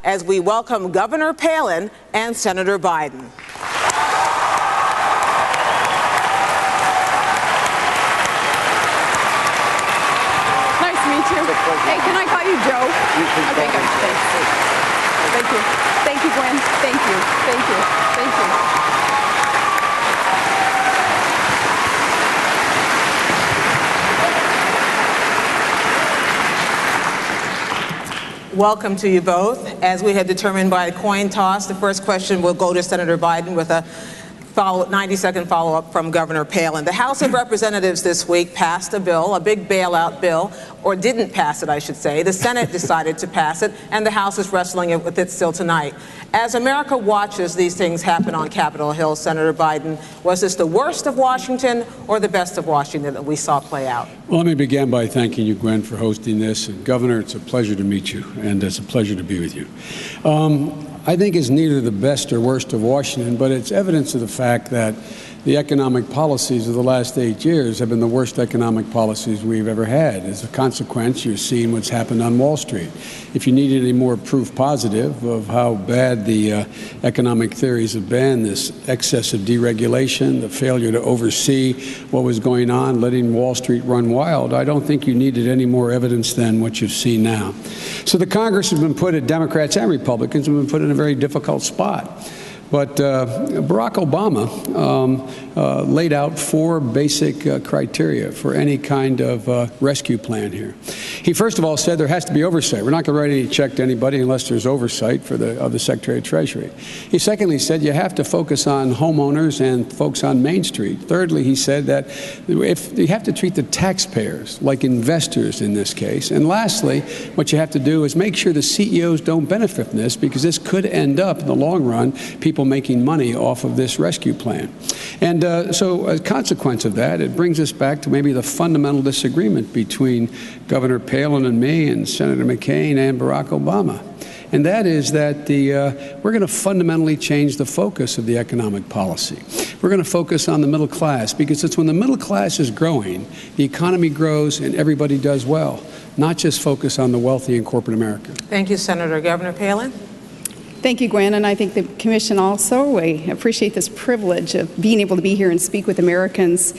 as we welcome Governor Palin and Senator Biden. Nice to meet you. Hey, can I call you Joe? Okay, good. Thanks. Thank you. Thank you, Gwen. Thank you. Thank you. Thank you. Welcome to you both. As we had determined by a coin toss, the first question will go to Senator Biden with a 90-second follow-up from Governor Palin. The House of Representatives this week passed a bill, a big bailout bill, or didn't pass it, I should say. The Senate decided to pass it, and the House is wrestling with it still tonight. As America watches these things happen on Capitol Hill, Senator Biden, was this the worst of Washington or the best of Washington that we saw play out? Well, let me begin by thanking you, Gwen, for hosting this. And Governor, it's a pleasure to meet you, and it's a pleasure to be with you. I think it's neither the best or worst of Washington, but it's evidence of the fact that the economic policies of the last 8 years have been the worst economic policies we've ever had. As a consequence, you're seeing what's happened on Wall Street. If you needed any more proof positive of how bad the economic theories have been, this excessive deregulation, the failure to oversee what was going on, letting Wall Street run wild, I don't think you needed any more evidence than what you've seen now. So the Congress has been put, Democrats and Republicans have been put in a very difficult spot. But Barack Obama laid out 4 basic criteria for any kind of rescue plan here. He first of all said there has to be oversight. We're not going to write any check to anybody unless there's oversight of the Secretary of Treasury. He secondly said you have to focus on homeowners and folks on Main Street. Thirdly, he said that if you have to treat the taxpayers like investors in this case. And lastly, what you have to do is make sure the CEOs don't benefit from this, because this could end up in the long run people making money off of this rescue plan. And so as a consequence of that, it brings us back to maybe the fundamental disagreement between Governor Palin and me and Senator McCain and Barack Obama. And that is that we're going to fundamentally change the focus of the economic policy. We're going to focus on the middle class, because it's when the middle class is growing, the economy grows and everybody does well, not just focus on the wealthy in corporate America. Thank you, Senator. Governor Palin? Thank you, Gwen, and I think the Commission also, I appreciate this privilege of being able to be here and speak with Americans.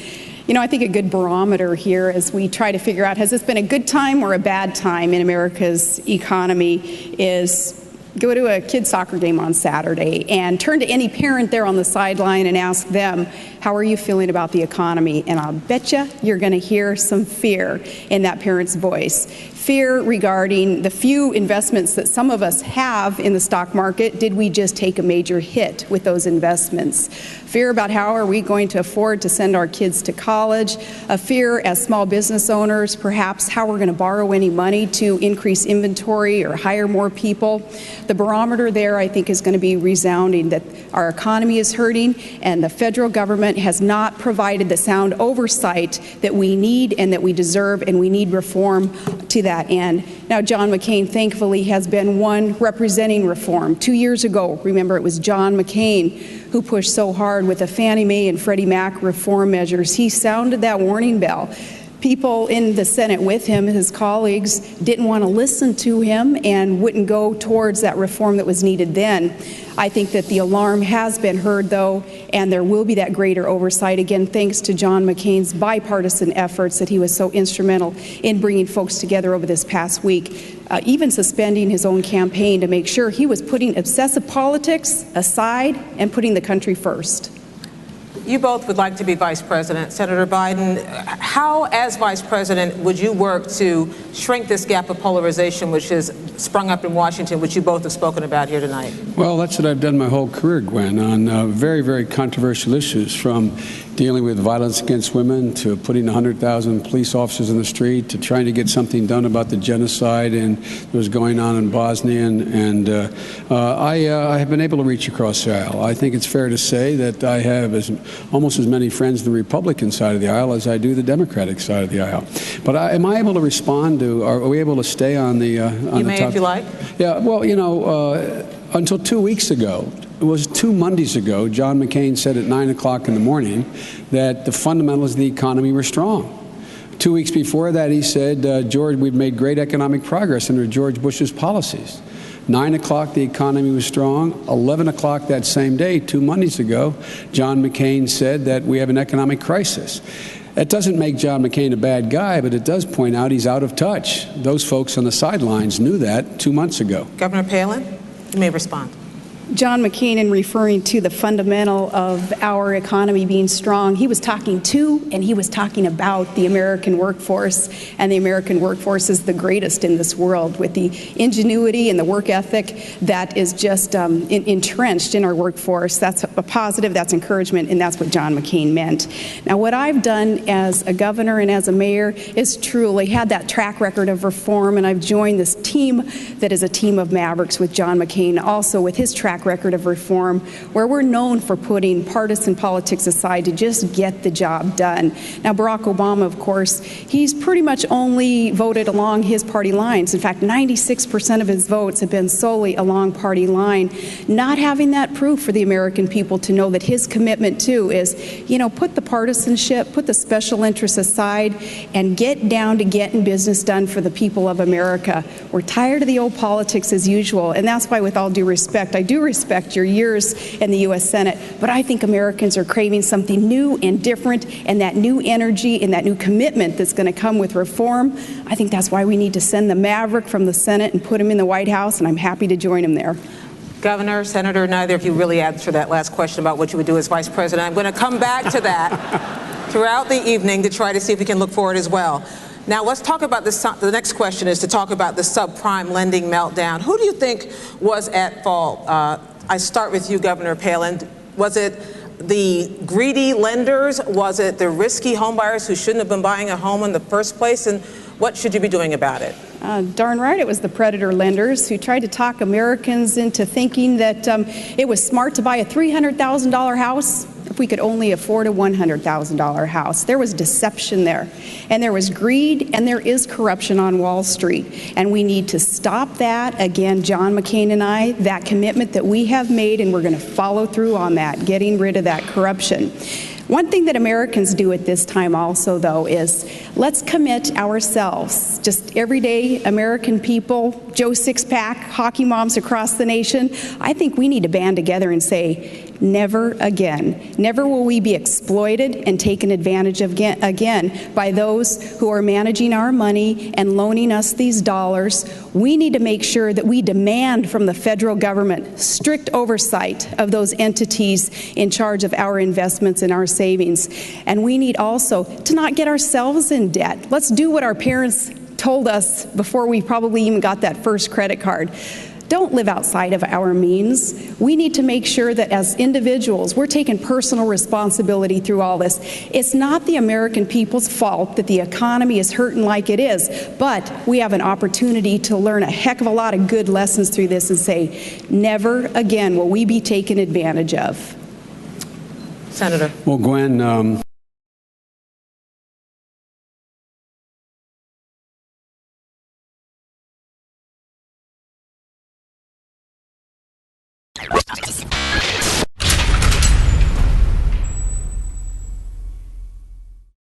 You know, I think a good barometer here as we try to figure out, has this been a good time or a bad time in America's economy, is go to a kid's soccer game on Saturday and turn to any parent there on the sideline and ask them, how are you feeling about the economy? And I'll bet you're going to hear some fear in that parent's voice. Fear regarding the few investments that some of us have in the stock market. Did we just take a major hit with those investments? Fear about how are we going to afford to send our kids to college? A fear as small business owners, perhaps how we're going to borrow any money to increase inventory or hire more people. The barometer there, I think, is going to be resounding, that our economy is hurting and the federal government has not provided the sound oversight that we need and that we deserve, and we need reform to that end. Now, John McCain, thankfully, has been one representing reform. 2 years ago, remember, it was John McCain who pushed so hard with the Fannie Mae and Freddie Mac reform measures. He sounded that warning bell. People in the Senate with him, his colleagues, didn't want to listen to him and wouldn't go towards that reform that was needed then. I think that the alarm has been heard, though, and there will be that greater oversight, again, thanks to John McCain's bipartisan efforts that he was so instrumental in bringing folks together over this past week, even suspending his own campaign to make sure he was putting obsessive politics aside and putting the country first. You both would like to be vice president. Senator Biden, how, as vice president, would you work to shrink this gap of polarization which has sprung up in Washington, which you both have spoken about here tonight? Well, that's what I've done my whole career, Gwen, on very, very controversial issues, from dealing with violence against women to putting 100,000 police officers in the street to trying to get something done about the genocide that was going on in Bosnia. And I have been able to reach across the aisle. I think it's fair to say that I have almost as many friends on the Republican side of the aisle as I do the Democratic side of the aisle. But am I able to respond to, are we able to stay on the You may, if you like. Yeah, well, you know, until 2 weeks ago, it was 2 Mondays ago, John McCain said at 9 o'clock in the morning that the fundamentals of the economy were strong. 2 weeks before that, he said, George, we've made great economic progress under George Bush's policies. 9 o'clock, the economy was strong. 11 o'clock that same day, 2 Mondays ago, John McCain said that we have an economic crisis. That doesn't make John McCain a bad guy, but it does point out he's out of touch. Those folks on the sidelines knew that 2 months ago. Governor Palin, you may respond. John McCain, in referring to the fundamental of our economy being strong, he was talking to and he was talking about the American workforce, and the American workforce is the greatest in this world, with the ingenuity and the work ethic that is just entrenched in our workforce. That's a positive, that's encouragement, and that's what John McCain meant. Now, what I've done as a governor and as a mayor is truly had that track record of reform, and I've joined this team that is a team of mavericks with John McCain, also with his track record of reform, where we're known for putting partisan politics aside to just get the job done. Now, Barack Obama, of course, he's pretty much only voted along his party lines. In fact, 96% of his votes have been solely along party line. Not having that proof for the American people to know that his commitment too is, put the partisanship, put the special interests aside, and get down to getting business done for the people of America. We're tired of the old politics as usual, and that's why, with all due respect, I do respect your years in the U.S. Senate, but I think Americans are craving something new and different, and that new energy and that new commitment that's going to come with reform. I think that's why we need to send the maverick from the Senate and put him in the White House, and I'm happy to join him there. Governor, Senator, neither of you really answered that last question about what you would do as Vice President. I'm going to come back to that throughout the evening to try to see if we can look forward as well. Now, let's talk about this. The next question is to talk about the subprime lending meltdown. Who do you think was at fault? I start with you, Governor Palin. Was it the greedy lenders? Was it the risky homebuyers who shouldn't have been buying a home in the first place? And what should you be doing about it? Darn right, it was the predator lenders who tried to talk Americans into thinking that it was smart to buy a $300,000 house if we could only afford a $100,000 house. There was deception there, and there was greed, and there is corruption on Wall Street, and we need to stop that. Again, John McCain and I, that commitment that we have made, and we're going to follow through on that, getting rid of that corruption. One thing that Americans do at this time also, though, is let's commit ourselves, just everyday American people, Joe Sixpack, hockey moms across the nation. I think we need to band together and say, never again. Never will we be exploited and taken advantage of again by those who are managing our money and loaning us these dollars. We need to make sure that we demand from the federal government strict oversight of those entities in charge of our investments and our savings. And we need also to not get ourselves in debt. Let's do what our parents told us before we probably even got that first credit card. Don't live outside of our means. We need to make sure that as individuals, we're taking personal responsibility through all this. It's not the American people's fault that the economy is hurting like it is, but we have an opportunity to learn a heck of a lot of good lessons through this and say, never again will we be taken advantage of. Senator. Well, Gwen,